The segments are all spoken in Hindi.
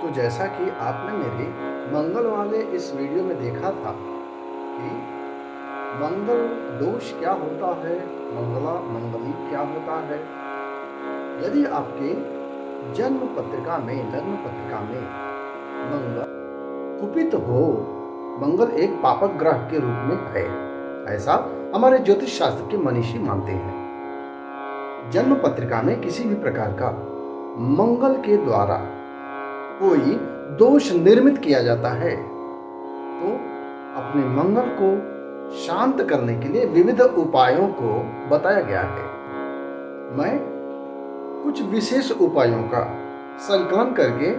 तो जैसा कि आपने मेरे मंगल वाले इस वीडियो में देखा था कि मंगल दोष क्या होता है, मंगला मंगली क्या होता है। यदि आपके जन्म पत्रिका में, लग्न पत्रिका में मंगल कुपित हो, मंगल एक पापक ग्रह के रूप में है, ऐसा हमारे ज्योतिष शास्त्र के मनीषी मानते हैं। जन्म पत्रिका में किसी भी प्रकार का मंगल के द्वारा कोई दोष निर्मित किया जाता है तो अपने मंगल को शांत करने के लिए विविध उपायों को बताया गया है। मैं कुछ विशेष उपायों का संकलन करके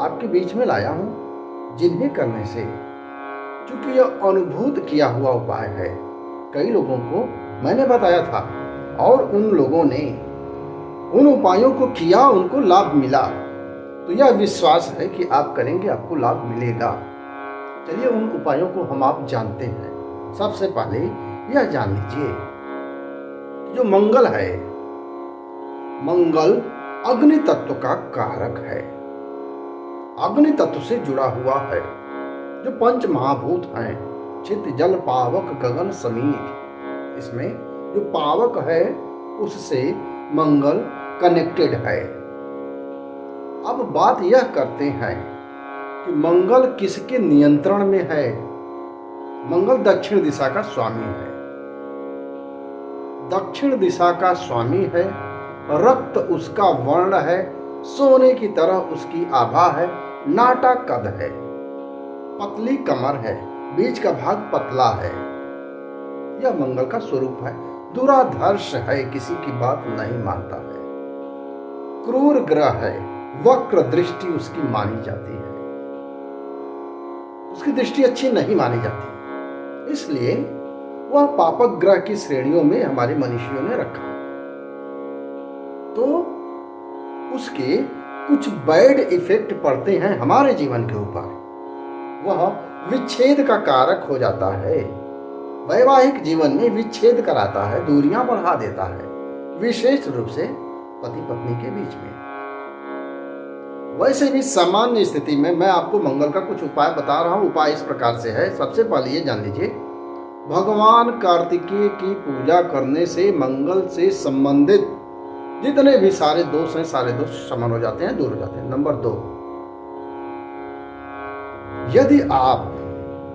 आपके बीच में लाया हूं, जिन्हें करने से, चूंकि यह अनुभूत किया हुआ उपाय है, कई लोगों को मैंने बताया था और उन लोगों ने उन उपायों को किया, उनको लाभ मिला। तो यह विश्वास है कि आप करेंगे, आपको लाभ मिलेगा। चलिए उन उपायों को हम आप जानते हैं। सबसे पहले यह जान लीजिए, जो मंगल है, मंगल अग्नि तत्व का कारक है, अग्नि तत्व से जुड़ा हुआ है। जो पंच महाभूत हैं, छित जल पावक गगन समीर, इसमें जो पावक है उससे मंगल कनेक्टेड है। अब बात यह करते हैं कि मंगल किसके नियंत्रण में है। मंगल दक्षिण दिशा का स्वामी है, दक्षिण दिशा का स्वामी है। रक्त उसका वर्ण है, सोने की तरह उसकी आभा है, नाटा कद है, पतली कमर है, बीच का भाग पतला है। यह मंगल का स्वरूप है। दुराधर्ष है, किसी की बात नहीं मानता है, क्रूर ग्रह है, वक्र दृष्टि उसकी मानी जाती है, उसकी दृष्टि अच्छी नहीं मानी जाती, इसलिए वह पापक ग्रह की श्रेणियों में हमारे मनीषियों ने रखा। तो उसके कुछ बैड इफेक्ट पड़ते हैं हमारे जीवन के ऊपर। वह विच्छेद का कारक हो जाता है, वैवाहिक जीवन में विच्छेद कराता है, दूरियां बढ़ा देता है, विशेष रूप से पति पत्नी के बीच में। वैसे भी सामान्य स्थिति में मैं आपको मंगल का कुछ उपाय बता रहा हूं। उपाय इस प्रकार से है। सबसे पहले ये जान लीजिए, भगवान कार्तिकेय की पूजा करने से मंगल से संबंधित जितने भी सारे दोष हैं, सारे दोष शमन हो जाते हैं, दूर हो जाते हैं। नंबर 2, यदि आप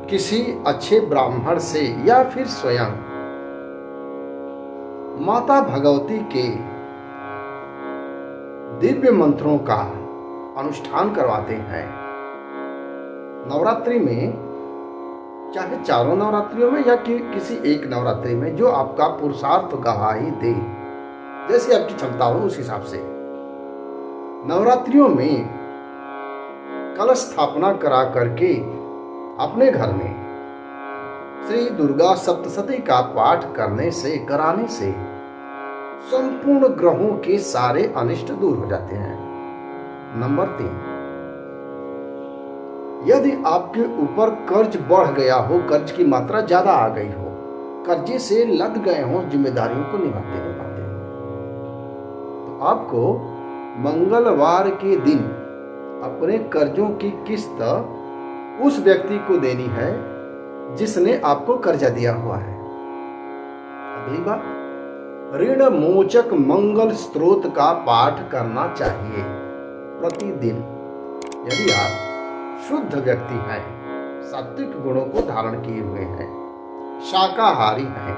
किसी अच्छे ब्राह्मण से या फिर स्वयं माता भगवती के दिव्य मंत्रों का अनुष्ठान करवाते हैं, नवरात्रि में, चाहे चारों नवरात्रियों में या किसी एक नवरात्रि में, जो आपका पुरुषार्थ गवाही दे, जैसी आपकी क्षमता हो उस हिसाब से, नवरात्रियों में कलश स्थापना करा करके अपने घर में श्री दुर्गा सप्तशती का पाठ करने से, कराने से संपूर्ण ग्रहों के सारे अनिष्ट दूर हो जाते हैं। नंबर 3, यदि आपके ऊपर कर्ज बढ़ गया हो, कर्ज की मात्रा ज्यादा आ गई हो, कर्जे से लद गए हो, जिम्मेदारियों को निभाते निभाते, तो आपको मंगलवार के दिन अपने कर्जों की किस्त उस व्यक्ति को देनी है जिसने आपको कर्जा दिया हुआ है। अगली बात, ऋण मोचक मंगल स्त्रोत का पाठ करना चाहिए प्रतिदिन। यदि आप शुद्ध व्यक्ति हैं, सात्विक गुणों को धारण किए हुए हैं, शाकाहारी हैं,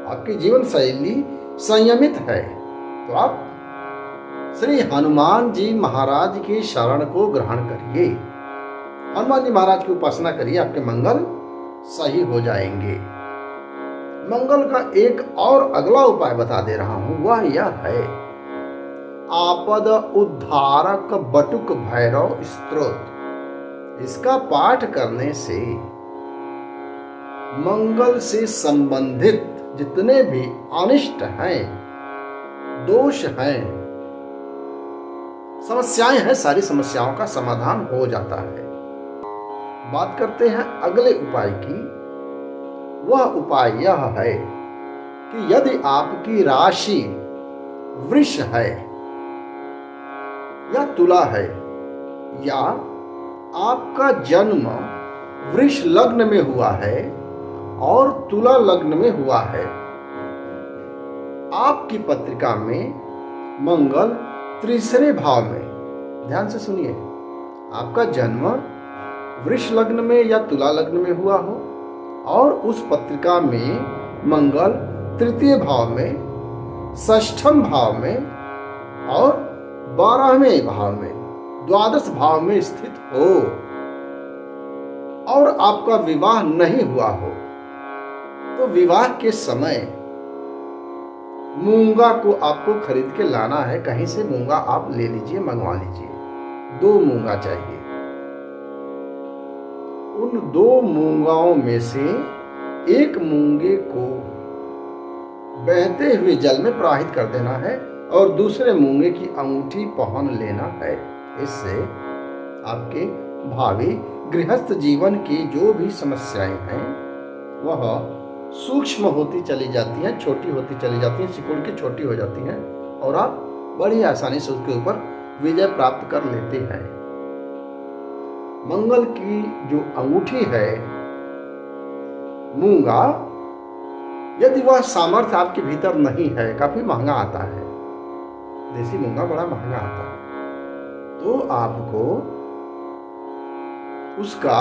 आपकी जीवन शैली संयमित है, तो आप श्री हनुमान जी महाराज की शरण को ग्रहण करिए। हनुमान जी महाराज की उपासना करिए, आपके मंगल सही हो जाएंगे। मंगल का एक और अगला उपाय बता दे रहा हूं, वह यह है, आपद उद्धारक बटुक भैरव स्तोत्र। इसका पाठ करने से मंगल से संबंधित जितने भी अनिष्ट हैं, दोष हैं, समस्याएं हैं, सारी समस्याओं का समाधान हो जाता है। बात करते हैं अगले उपाय की। वह उपाय यह है कि यदि आपकी राशि वृष है या तुला है, या आपका जन्म वृष लग्न में हुआ है और तुला लग्न में हुआ है, आपकी पत्रिका में मंगल तीसरे भाव में, ध्यान से सुनिए, आपका जन्म वृष लग्न में या तुला लग्न में हुआ हो और उस पत्रिका में मंगल तृतीय भाव में, षष्ठम भाव में और 12वें भाव में, द्वादश भाव में स्थित हो और आपका विवाह नहीं हुआ हो, तो विवाह के समय मूंगा को आपको खरीद के लाना है। कहीं से मूंगा आप ले लीजिए, मंगवा लीजिए। 2 मूंगा चाहिए। उन 2 मूंगाओं में से एक मूंगे को बहते हुए जल में प्रवाहित कर देना है और दूसरे मूंगे की अंगूठी पहन लेना है। इससे आपके भावी गृहस्थ जीवन की जो भी समस्याएं हैं वह सूक्ष्म होती चली जाती हैं, छोटी होती चली जाती हैं, सिकुड़ के छोटी हो जाती हैं और आप बड़ी आसानी से उसके ऊपर विजय प्राप्त कर लेते हैं। मंगल की जो अंगूठी है मूंगा, यदि वह सामर्थ्य आपके भीतर नहीं है, काफी महंगा आता है, देसी मूंगा बड़ा महंगा आता है, तो आपको उसका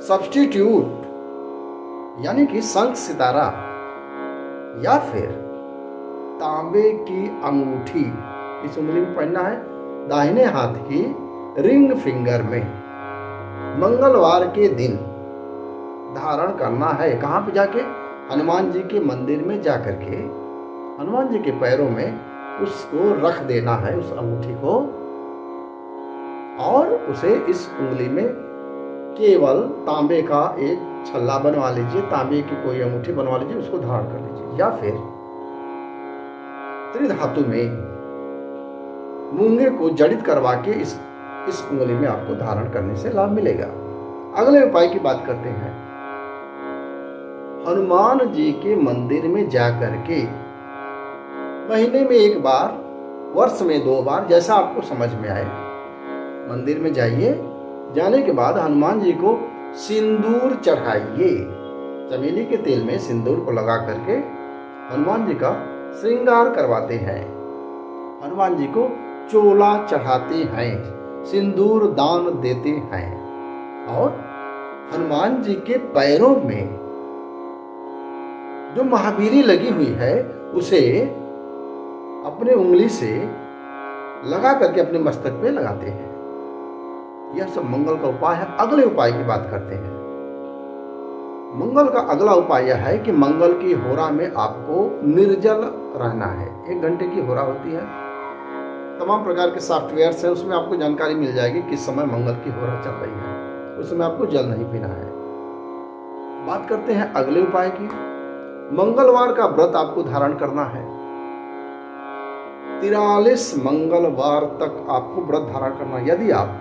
सब्स्टिट्यूट यानी कि शंख सितारा या फिर तांबे की अंगूठी इस उंगली में पहनना है, दाहिने हाथ की रिंग फिंगर में मंगलवार के दिन धारण करना है। कहाँ पे जाके? हनुमान जी के मंदिर में जाकर के हनुमान जी के पैरों में उसको रख देना है, उस अंगूठी को, और उसे इस उंगली में केवल तांबे का एक छल्ला बनवा लीजिए, तांबे की कोई अंगूठी बनवा लीजिए, उसको धारण कर लीजिए। या फिर त्रिधातु में मूंगे को जड़ित करवा के इस उंगली में आपको धारण करने से लाभ मिलेगा। अगले उपाय की बात करते हैं। हनुमान जी के मंदिर में जाकर के महीने में 1 बार, वर्ष में 2 बार, जैसा आपको समझ में आए, मंदिर में जाइए। जाने के बाद हनुमान जी को सिंदूर चढ़ाइए। चमेली के तेल में सिंदूर को लगा करके हनुमान जी का श्रृंगार करवाते हैं। हनुमान जी को चोला चढ़ाते हैं, सिंदूर दान देते हैं और हनुमान जी के पैरों में जो महावीरी लगी हुई है उसे अपने उंगली से लगा करके अपने मस्तक पे लगाते हैं। यह सब मंगल का उपाय है। अगले उपाय की बात करते हैं। मंगल का अगला उपाय यह है कि मंगल की होरा में आपको निर्जल रहना है। 1 घंटे की होरा होती है, तमाम प्रकार के सॉफ्टवेयर हैं, उसमें आपको जानकारी मिल जाएगी किस समय मंगल की होरा चल रही है, उस समय आपको जल नहीं पीना है। बात करते हैं अगले उपाय की। मंगलवार का व्रत आपको धारण करना है। 43 मंगलवार तक आपको व्रत धारण करना। यदि आप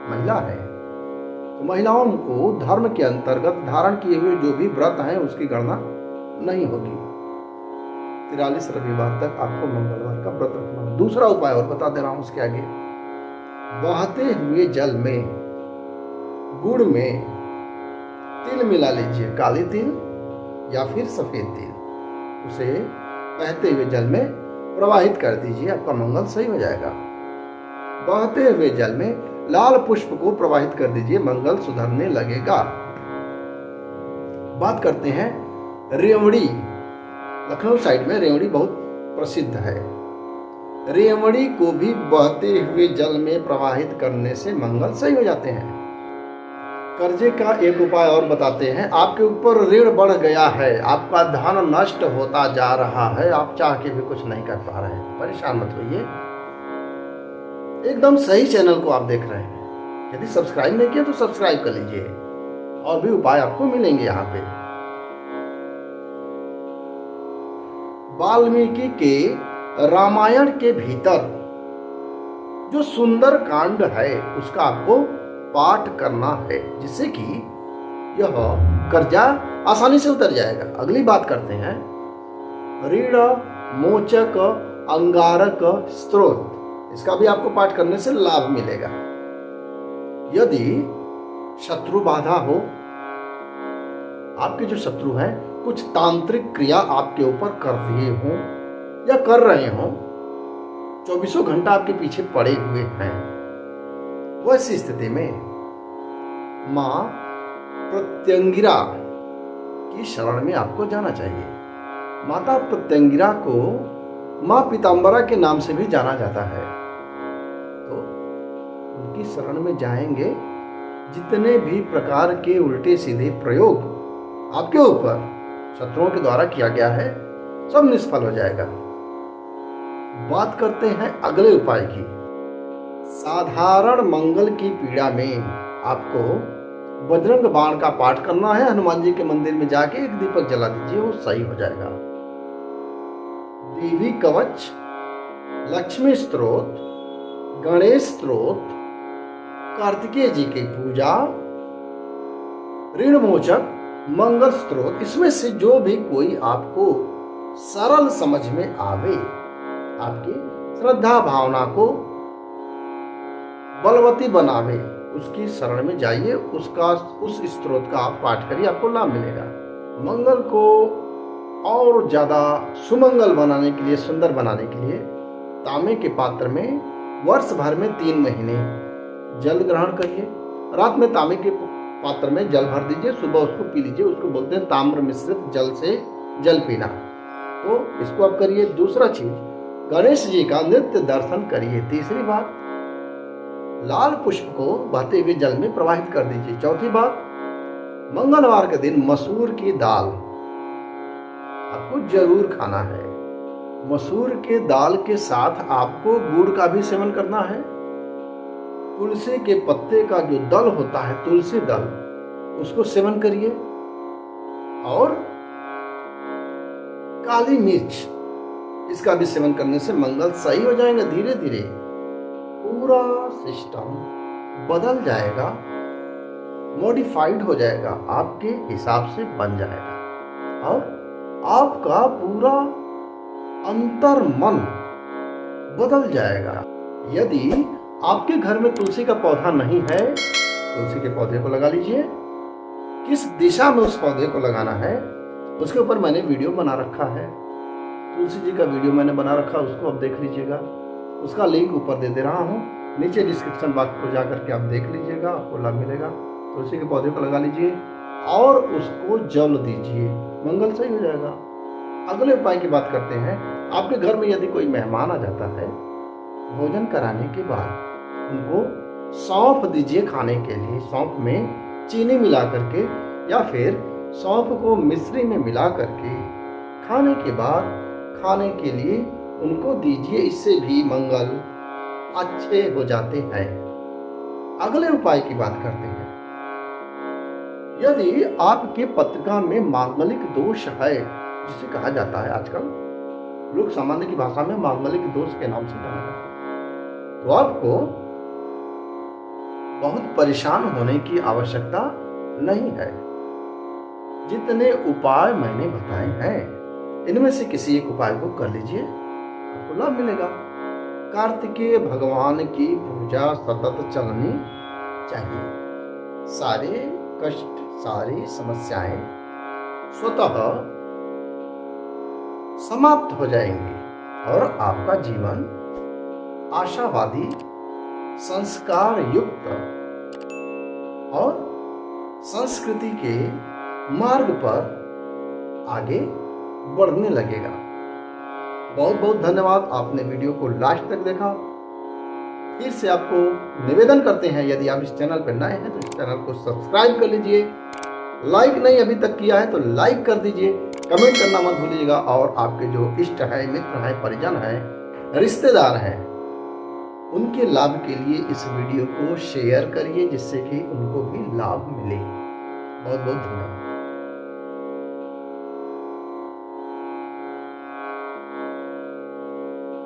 महिला है तो महिलाओं को धर्म के अंतर्गत धारण किए हुए जो भी व्रत हैं उसकी गणना नहीं होगी। 43 रविवार तक आपको मंगलवार का व्रत रखना है। दूसरा उपाय और बता दे रहा हूं उसके आगे। बहते हुए जल में गुड़ में तिल मिला लीजिए, काली तिल या फिर सफेद तिल, उसे बहते हुए जल में प्रवाहित कर दीजिए, आपका मंगल सही हो जाएगा। बहते हुए जल में लाल पुष्प को प्रवाहित कर दीजिए, मंगल सुधरने लगेगा। बात करते हैं रेवड़ी। लखनऊ साइड में रेवड़ी बहुत प्रसिद्ध है। रेवड़ी को भी बहते हुए जल में प्रवाहित करने से मंगल सही हो जाते हैं। कर्जे का एक उपाय और बताते हैं। आपके ऊपर ऋण बढ़ गया है, आपका धन नष्ट होता जा रहा है, आप चाह के भी कुछ नहीं कर पा रहे हैं, परेशान मत होइए। एकदम सही चैनल को आप देख रहे हैं। यदि सब्सक्राइब नहीं किया तो सब्सक्राइब कर लीजिए, और भी उपाय आपको मिलेंगे यहाँ पे। वाल्मीकि के रामायण के भीतर जो सुंदर कांड है उसका आपको पाठ करना है, जिससे कि यह कर्जा आसानी से उतर जाएगा। अगली बात करते हैं ऋण मोचक अंगारक स्त्रोत। इसका भी आपको पाठ करने से लाभ मिलेगा। यदि शत्रु बाधा हो, आपके जो शत्रु हैं कुछ तांत्रिक क्रिया आपके ऊपर कर दिए हों या कर रहे हों, 24 घंटा आपके पीछे पड़े हुए हैं, वैसी स्थिति में मां प्रत्यंगिरा की शरण में आपको जाना चाहिए। माता प्रत्यंगिरा को मां पीताम्बरा के नाम से भी जाना जाता है। तो उनकी शरण में जाएंगे, जितने भी प्रकार के उल्टे सीधे प्रयोग आपके ऊपर शत्रुओं के द्वारा किया गया है, सब निष्फल हो जाएगा। बात करते हैं अगले उपाय की। साधारण मंगल की पीड़ा में आपको बजरंग बाण का पाठ करना है। हनुमान जी के मंदिर में जाके एक दीपक जला दीजिए, वो सही हो जाएगा। देवी कवच, लक्ष्मी स्तोत्र, गणेश स्तोत्र, कार्तिकेय जी की पूजा, ऋण मोचक, मंगल स्तोत्र, इसमें से जो भी कोई आपको सरल समझ में आवे, आपकी श्रद्धा भावना को बलवती बनावे, उसकी शरण में जाइए, उस स्तोत्र का आप पाठ करिए, आपको लाभ मिलेगा। मंगल को और ज्यादा सुमंगल बनाने के लिए, सुंदर बनाने के लिए तांबे के पात्र में वर्ष भर में 3 महीने जल ग्रहण करिए। रात में तांबे के पात्र में जल भर दीजिए, सुबह उसको पी लीजिए। उसको बोलते हैं ताम्र मिश्रित जल से जल पीना। तो इसको आप करिए। दूसरा चीज, गणेश जी का नित्य दर्शन करिए। तीसरी बात, लाल पुष्प को बहते हुए जल में प्रवाहित कर दीजिए। चौथी बात, मंगलवार के दिन मसूर की दाल आपको जरूर खाना है। मसूर के दाल के साथ आपको गुड़ का भी सेवन करना है। तुलसी के पत्ते का जो दल होता है, तुलसी दल, उसको सेवन करिए। और काली मिर्च, इसका भी सेवन करने से मंगल सही हो जाएंगे। धीरे धीरे पूरा सिस्टम बदल जाएगा, मॉडिफाइड हो जाएगा, आपके हिसाब से बन जाएगा और आपका पूरा अंतर मन बदल जाएगा। यदि आपके घर में तुलसी का पौधा नहीं है, तुलसी के पौधे को लगा लीजिए। किस दिशा में उस पौधे को लगाना है, उसके ऊपर मैंने वीडियो बना रखा है। तुलसी जी का वीडियो मैंने बना रखा, उसको आप देख लीजिएगा। उसका लिंक ऊपर दे दे रहा हूँ, नीचे डिस्क्रिप्शन बॉक्स को जा करके आप देख लीजिएगा, आपको लाभ मिलेगा। तुलसी के पौधे को लगा लीजिए और उसको जल दीजिए, मंगल सही हो जाएगा। अगले उपाय की बात करते हैं। आपके घर में यदि कोई मेहमान आ जाता है, भोजन कराने के बाद उनको सौंफ दीजिए खाने के लिए। सौंफ में चीनी मिला करके या फिर सौंफ को मिश्री में मिला करके खाने के बाद खाने के लिए उनको दीजिए। इससे भी मंगल अच्छे हो जाते हैं। अगले उपाय की बात करते हैं। यदि आपके पत्रिका में मांगलिक दोष है, जिसे कहा जाता है आजकल लोग सामान्य की भाषा में मांगलिक दोष के नाम से जाना जाता है, तो आपको बहुत परेशान होने की आवश्यकता नहीं है। जितने उपाय मैंने बताए हैं, इनमें से किसी एक उपाय को कर लीजिए, आपको लाभ मिलेगा। कार्तिकेय भगवान की पूजा सतत चलनी चाहिए। सारे कष्ट, सारी समस्याएं स्वतः समाप्त हो जाएंगी और आपका जीवन आशावादी, संस्कार युक्त और संस्कृति के मार्ग पर आगे बढ़ने लगेगा। बहुत बहुत धन्यवाद, आपने वीडियो को लास्ट तक देखा। फिर से आपको निवेदन करते हैं, यदि आप इस चैनल पर नए हैं तो इस चैनल को सब्सक्राइब कर लीजिए। लाइक नहीं अभी तक किया है तो लाइक कर दीजिए, कमेंट करना मत भूलिएगा। और आपके जो इष्ट है, मित्र हैं, परिजन हैं, रिश्तेदार हैं, उनके लाभ के लिए इस वीडियो को शेयर करिए, जिससे कि उनको भी लाभ मिले। बहुत बहुत धन्यवाद।